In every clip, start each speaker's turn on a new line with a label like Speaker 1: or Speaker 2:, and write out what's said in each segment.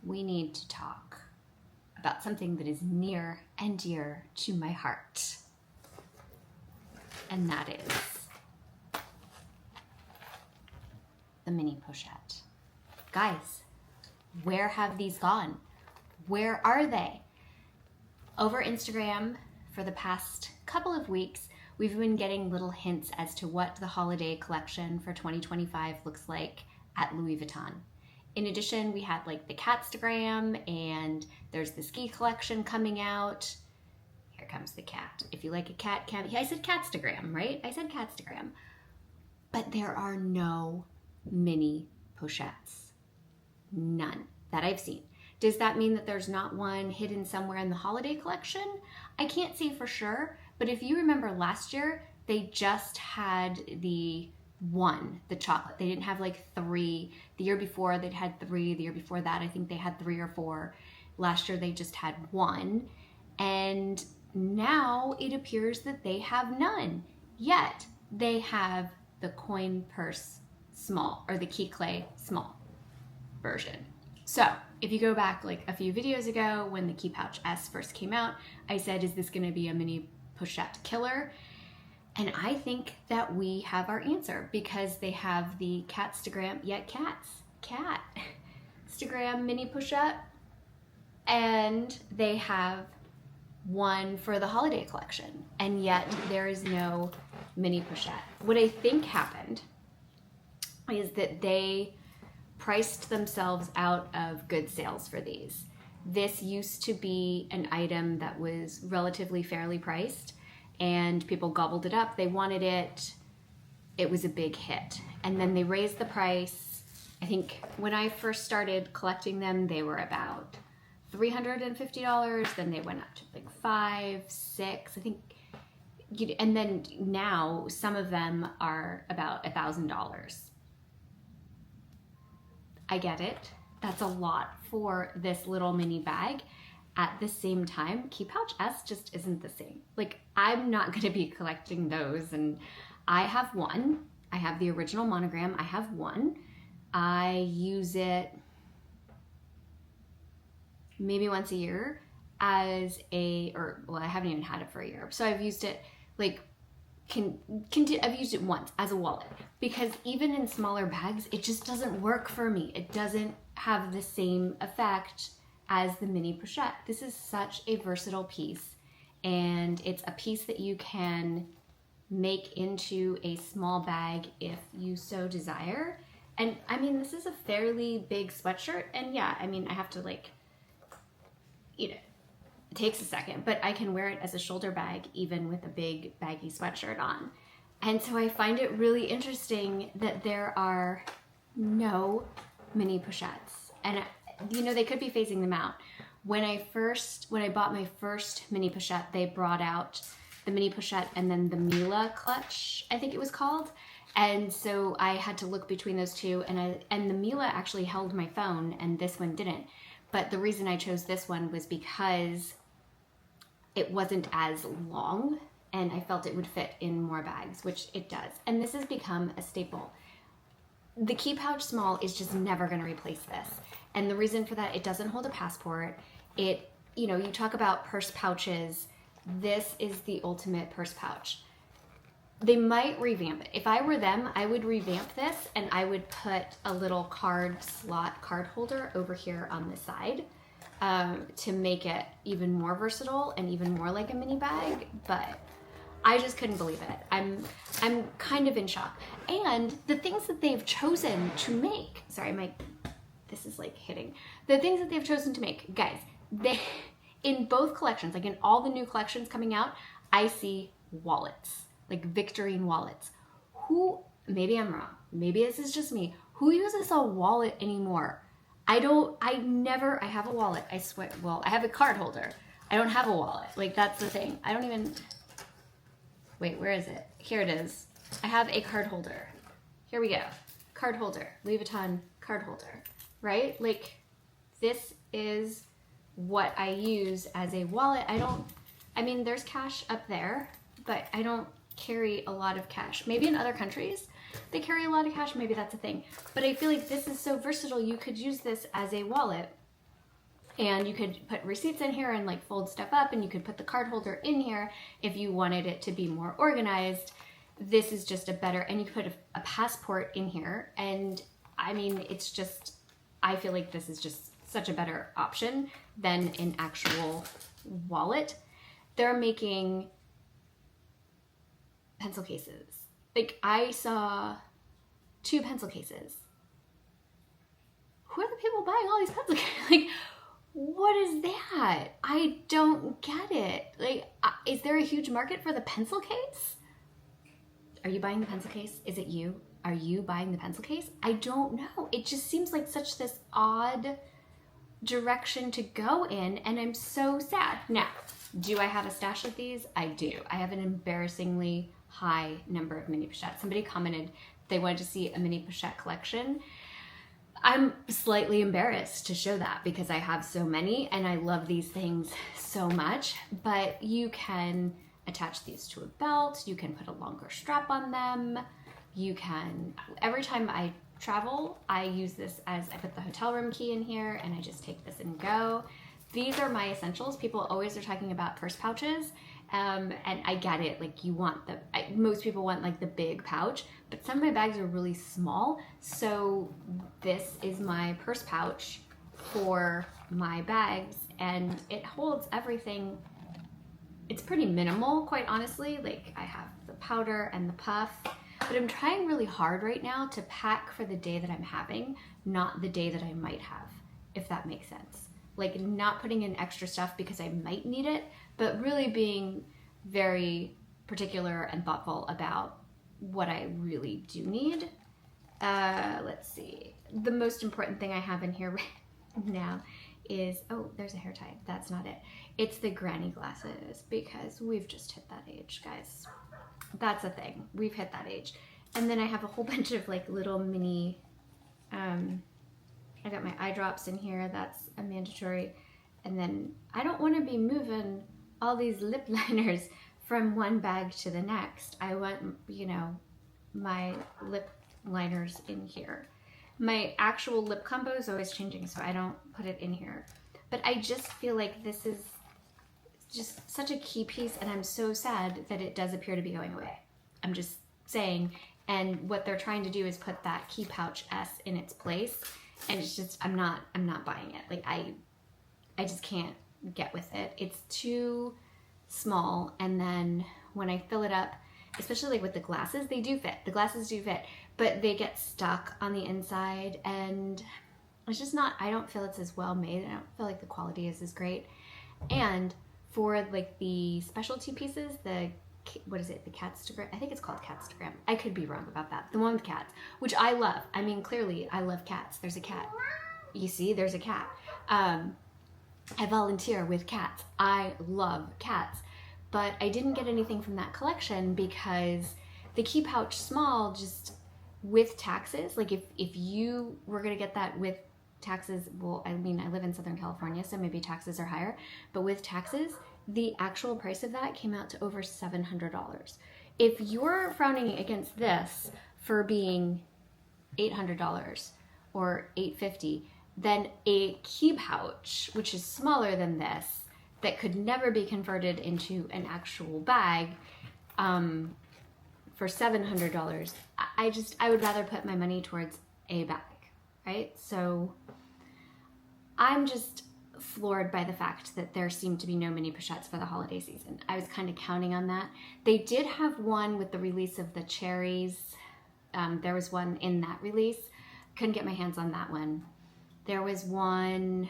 Speaker 1: we need to talk about something that is near and dear to my heart. And that is the mini pochette. Guys, where have these gone? Where are they? Over Instagram for the past couple of weeks, we've been getting little hints as to what the holiday collection for 2025 looks like at Louis Vuitton. In addition, we had like the Catstagram, and there's the ski collection coming out. Here comes the cat. If you like a cat, I said Catstagram, right? I said Catstagram. But there are no mini pochettes. None that I've seen. Does that mean that there's not one hidden somewhere in the holiday collection? I can't say for sure, but if you remember last year, they just had the chocolate. They didn't have like 3. The year before they'd had 3. The year before that, I think they had 3 or 4. Last year they just had 1. And now it appears that they have none. Yet they have the coin purse small, or the key clay small version. So if you go back like a few videos ago when the Key Pouch S first came out, I said, is this gonna be a mini pochette killer? And I think that we have our answer, because they have the Catstagram, Instagram mini pochette, and they have one for the holiday collection, and yet there is no mini pochette. What I think happened is that they priced themselves out of good sales for these. This used to be an item that was relatively fairly priced, and people gobbled it up. They wanted it. It was a big hit. And then they raised the price. I think when I first started collecting them, they were about $350. Then they went up to like $500, $600, I think. And then now some of them are about $1,000. I get it. That's a lot for this little mini bag. At the same time, Key Pouch S just isn't the same. Like, I'm not gonna be collecting those, and I have one. I have the original monogram. I have one. I use it maybe once a year I haven't even had it for a year. So I've used it like I've used it once as a wallet, because even in smaller bags, it just doesn't work for me. It doesn't have the same effect as the mini pochette. This is such a versatile piece, and it's a piece that you can make into a small bag if you so desire. And I mean, this is a fairly big sweatshirt, and yeah, I mean, I have to like, it takes a second, but I can wear it as a shoulder bag even with a big baggy sweatshirt on. And so I find it really interesting that there are no mini pochettes. And they could be phasing them out. When I bought my first mini pochette, they brought out the mini pochette and then the Mila clutch, I think it was called. And so I had to look between those two, and the Mila actually held my phone and this one didn't. But the reason I chose this one was because it wasn't as long, and I felt it would fit in more bags, which it does. And this has become a staple. The Key Pouch Small is just never going to replace this. And the reason for that, it doesn't hold a passport. You talk about purse pouches. This is the ultimate purse pouch. They might revamp it. If I were them, I would revamp this, and I would put a little card holder over here on the side to make it even more versatile and even more like a mini bag. But I just couldn't believe it. I'm kind of in shock. And the things that they've chosen to make, this is like hitting. The things that they've chosen to make, guys, in both collections, like in all the new collections coming out, I see wallets, like Victorine wallets. Maybe I'm wrong, maybe this is just me, who uses a wallet anymore? I have a wallet, I swear. Well, I have a card holder. I don't have a wallet. Like, that's the thing. Wait, where is it? Here it is. I have a card holder. Here we go. Card holder, Louis Vuitton card holder, right? Like, this is what I use as a wallet. There's cash up there, but I don't carry a lot of cash. Maybe in other countries they carry a lot of cash, maybe that's a thing. But I feel like this is so versatile. You could use this as a wallet And you could put receipts in here and like fold stuff up, and you could put the card holder in here if you wanted it to be more organized. This is just a better, and you can put a passport in here. And I mean, it's just, I feel like this is just such a better option than an actual wallet. They're making pencil cases. Like I saw 2 pencil cases. Who are the people buying all these pencil cases? Like, what is that? I don't get it. Like, is there a huge market for the pencil case? Are you buying the pencil case? Is it you? Are you buying the pencil case? I don't know. It just seems like such this odd direction to go in, and I'm so sad. Now, do I have a stash of these? I do. I have an embarrassingly high number of mini Pochettes. Somebody commented they wanted to see a mini Pochette collection. I'm slightly embarrassed to show that because I have so many and I love these things so much, but you can attach these to a belt, you can put a longer strap on them, you can, every time I travel, I use this as, I put the hotel room key in here and I just take this and go. These are my essentials. People always are talking about purse pouches, and I get it, like you want the, most people want like the big pouch, but some of my bags are really small, so this is my purse pouch for my bags, and it holds everything. It's pretty minimal, quite honestly. Like I have the powder and the puff, but I'm trying really hard right now to pack for the day that I'm having, not the day that I might have, if that makes sense. Like not putting in extra stuff because I might need it, but really being very particular and thoughtful about what I really do need. Let's see. The most important thing I have in here right now is, oh, there's a hair tie. That's not it. It's the granny glasses because we've just hit that age, guys. That's a thing. We've hit that age. And then I have a whole bunch of like little mini, I got my eye drops in here. That's a mandatory. And then I don't want to be moving all these lip liners from one bag to the next. I want, you know, my lip liners in here. My actual lip combo is always changing, so I don't put it in here. But I just feel like this is just such a key piece, and I'm so sad that it does appear to be going away. I'm just saying, and what they're trying to do is put that key pouch S in its place, and it's just, I'm not buying it. Like I just can't get with it. It's too small, and then when I fill it up, especially like with the glasses, they do fit. The glasses do fit, but they get stuck on the inside, and it's just not, I don't feel it's as well made. I don't feel like the quality is as great. And for like the specialty pieces, the, what is it, the Catstagram? I think it's called Catstagram. I could be wrong about that. The one with cats, which I love. I mean, clearly I love cats. There's a cat. You see, there's a cat. I volunteer with cats. I love cats. But I didn't get anything from that collection because the key pouch small, just with taxes, like if you were gonna get that with taxes, well, I mean, I live in Southern California, so maybe taxes are higher, but with taxes, the actual price of that came out to over $700. If you're frowning against this for being $800 or $850, then a key pouch, which is smaller than this, that could never be converted into an actual bag, for $700, I would rather put my money towards a bag, right? So I'm just floored by the fact that there seem to be no mini Pochettes for the holiday season. I was kind of counting on that. They did have one with the release of the cherries. There was one in that release. Couldn't get my hands on that one. There was one,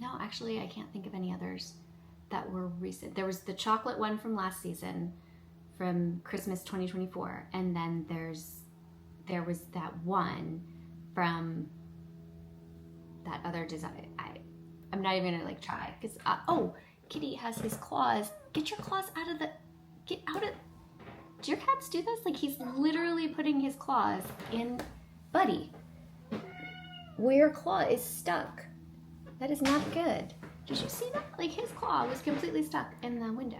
Speaker 1: no, actually I can't think of any others that were recent. There was the chocolate one from last season, from Christmas 2024, and then there was that one from that other design. I'm not even gonna like try, because oh, Kitty has his claws. Get your claws out of the, get out of, do your cats do this? Like he's literally putting his claws in, buddy, where your claw is stuck. That is not good. Did you see that? Like his claw was completely stuck in the window.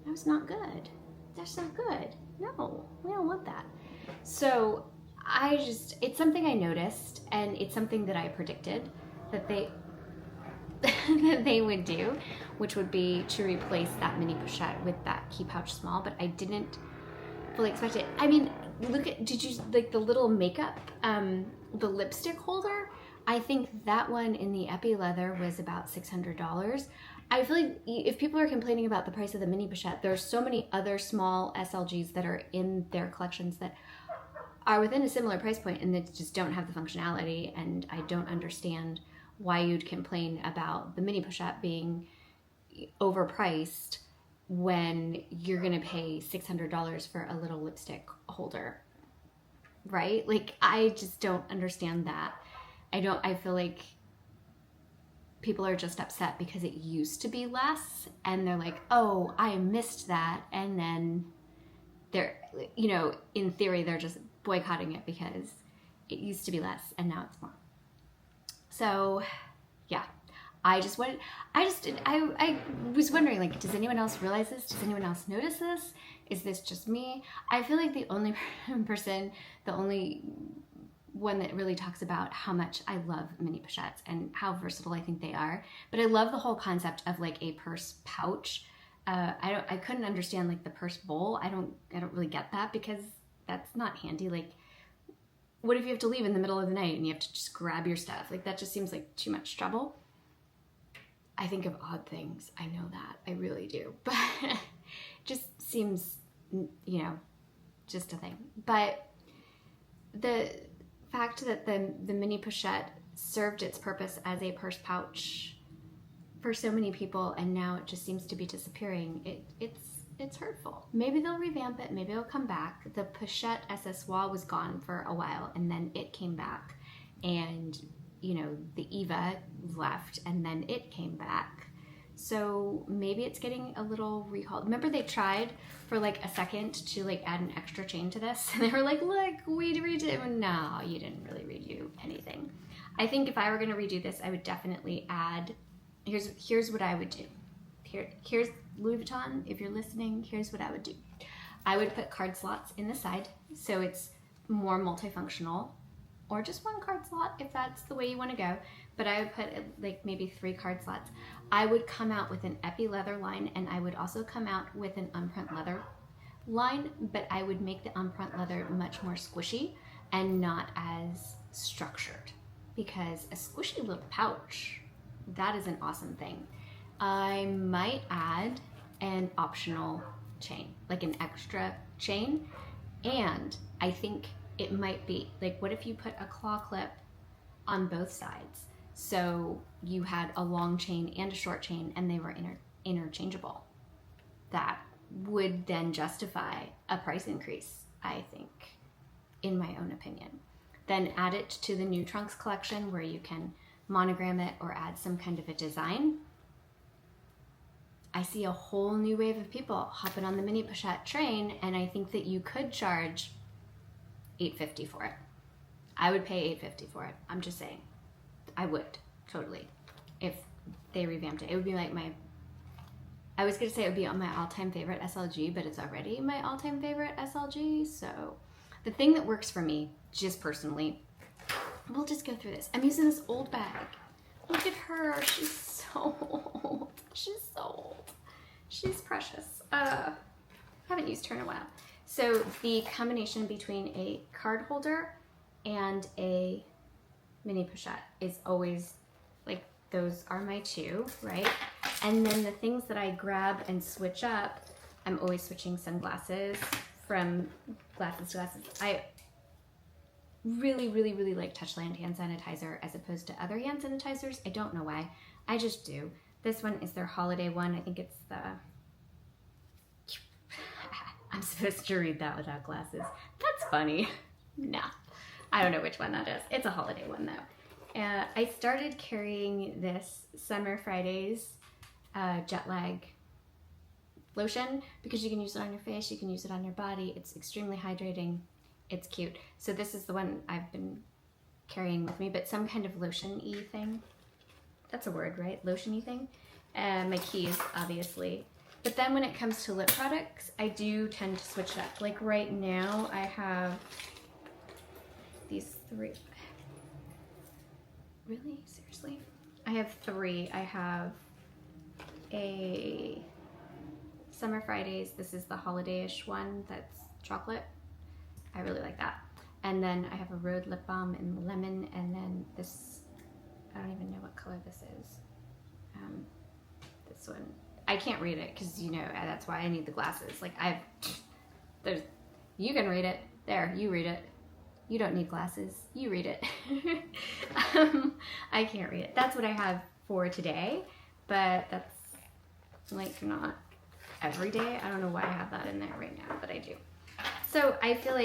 Speaker 1: That was not good. That's not good. No, we don't want that. So it's something I noticed, and it's something that I predicted. that they that they would do, which would be to replace that mini pochette with that key pouch small, but I didn't fully expect it. I mean, look at, did you like the little makeup, the lipstick holder? I think that one in the epi leather was about $600. I feel like if people are complaining about the price of the mini pochette, there's so many other small SLGs that are in their collections that are within a similar price point and that just don't have the functionality, and I don't understand why you'd complain about the mini pochette being overpriced when you're gonna pay $600 for a little lipstick holder, right? Like, I just don't understand that. I feel like people are just upset because it used to be less, and they're like, oh, I missed that, and then they're, you know, in theory, they're just boycotting it because it used to be less and now it's more. So yeah, I was wondering, like, does anyone else realize this? Does anyone else notice this? Is this just me? I feel like the only one that really talks about how much I love mini pochettes and how versatile I think they are. But I love the whole concept of like a purse pouch. I couldn't understand like the purse bowl. I don't really get that, because that's not handy. Like, what if you have to leave in the middle of the night and you have to just grab your stuff? Like, that just seems like too much trouble. I think of odd things. I know that. I really do. But it just seems, you know, just a thing. But the fact that the mini pochette served its purpose as a purse pouch for so many people, and now it just seems to be disappearing, it's hurtful. Maybe they'll revamp it, maybe it'll come back. The Pochette Accessoire was gone for a while, and then it came back. And, you know, the Eva left, and then it came back. So maybe it's getting a little recalled. Remember they tried for like a second to like add an extra chain to this? And they were like, look, we redid. No, you didn't really redo anything. I think if I were gonna redo this, I would definitely add, here's what I would do. Here's Louis Vuitton, if you're listening, here's what I would do. I would put card slots in the side so it's more multifunctional, or just one card slot if that's the way you want to go. But I would put like maybe 3 card slots. I would come out with an epi leather line, and I would also come out with an unprint leather line, but I would make the unprint leather much more squishy and not as structured, because a squishy little pouch, that is an awesome thing. I might add an optional chain, like an extra chain, and I think it might be like, what if you put a claw clip on both sides, so you had a long chain and a short chain and they were interchangeable? That would then justify a price increase, I think, in my own opinion. Then add it to the new trunks collection where you can monogram it or add some kind of a design. I see a whole new wave of people hopping on the mini pochette train, and I think that you could charge $850 for it. I would pay $850 for it. I'm just saying. I would, totally. If they revamped it. It would be like I was gonna say it would be on my all-time favorite SLG, but it's already my all-time favorite SLG. So the thing that works for me, just personally, we'll just go through this. I'm using this old bag. Look at her, she's so old. She's so old. She's precious. Haven't used her in a while. So the combination between a card holder and a mini pochette is always, like, those are my two, right? And then the things that I grab and switch up, I'm always switching sunglasses from glasses to glasses. I really, really, really like Touchland hand sanitizer as opposed to other hand sanitizers. I don't know why. I just do. This one is their holiday one. I think it's the... I'm supposed to read that without glasses. That's funny. Nah, I don't know which one that is. It's a holiday one though. I started carrying this Summer Fridays jet lag lotion because you can use it on your face, you can use it on your body. It's extremely hydrating. It's cute. So this is the one I've been carrying with me, but some kind of lotion-y thing. That's a word, right? Lotion-y thing. My keys, obviously. But then when it comes to lip products, I do tend to switch it up. Like right now, I have these 3 Really? Seriously? I have 3. I have a Summer Fridays. This is the holiday-ish one that's chocolate. I really like that. And then I have a Road lip balm in lemon, and then this, I don't even know what color this is. This one, I can't read it because, you know, that's why I need the glasses. Like you can read it. There, you read it. You don't need glasses. You read it. I can't read it. That's what I have for today, but that's like not every day. I don't know why I have that in there right now, but I do. So I feel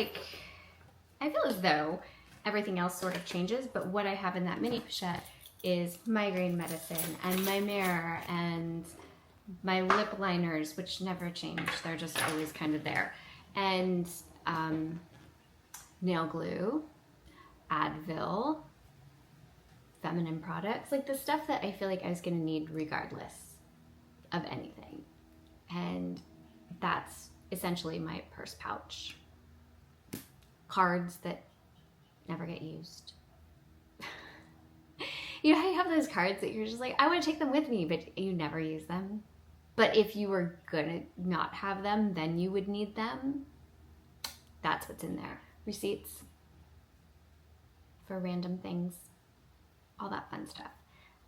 Speaker 1: as though everything else sort of changes, but what I have in that mini pochette is migraine medicine and my mirror and my lip liners, which never change. They're just always kind of there. And nail glue, Advil, feminine products, like the stuff that I feel like I was gonna need regardless of anything. And that's essentially my purse pouch. Cards that never get used. You know how you have those cards that you're just like, I want to take them with me, but you never use them. But if you were gonna not have them, then you would need them. That's what's in there. Receipts for random things, all that fun stuff.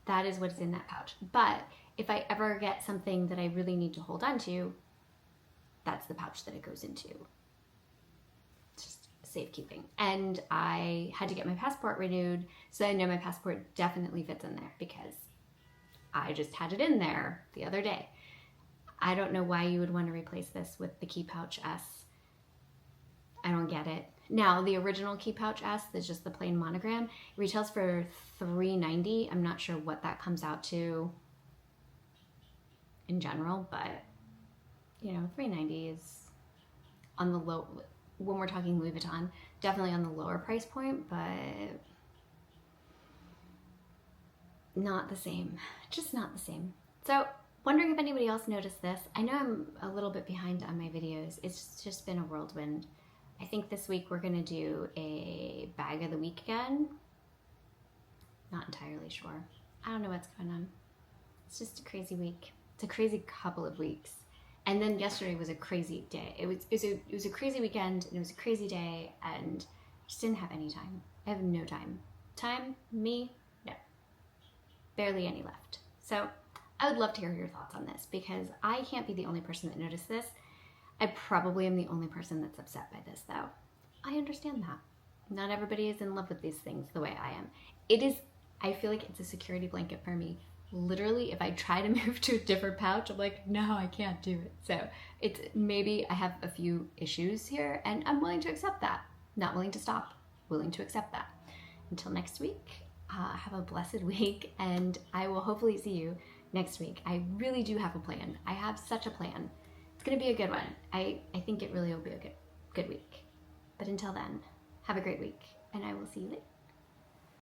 Speaker 1: That is what's in that pouch. But if I ever get something that I really need to hold on to, that's the pouch that it goes into. Just safekeeping. And I had to get my passport renewed, so I know my passport definitely fits in there because I just had it in there the other day. I don't know why you would want to replace this with the Key Pouch S. I don't get it. Now, the original Key Pouch S, that's just the plain monogram, retails for $3.90. I'm not sure what that comes out to in general, but you know, $3.90 is on the low, when we're talking Louis Vuitton, definitely on the lower price point, but not the same, just not the same. So, wondering if anybody else noticed this. I know I'm a little bit behind on my videos. It's just been a whirlwind. I think this week we're gonna do a bag of the week again. Not entirely sure. I don't know what's going on. It's just a crazy week. It's a crazy couple of weeks. And then yesterday was a crazy day. It was a crazy weekend, and it was a crazy day, and I just didn't have any time. I have no time. Time? Me? No. Barely any left. So I would love to hear your thoughts on this, because I can't be the only person that noticed this. I probably am the only person that's upset by this, though. I understand that. Not everybody is in love with these things the way I am. It is, I feel like it's a security blanket for me. Literally, if I try to move to a different pouch, I'm like, no, I can't do it. So it's, maybe I have a few issues here, and I'm willing to accept that. Not willing to stop, willing to accept that. Until next week, have a blessed week, and I will hopefully see you next week. I really do have a plan. I have such a plan. It's gonna be a good one. I think it really will be a good week. But until then, have a great week, and I will see you later.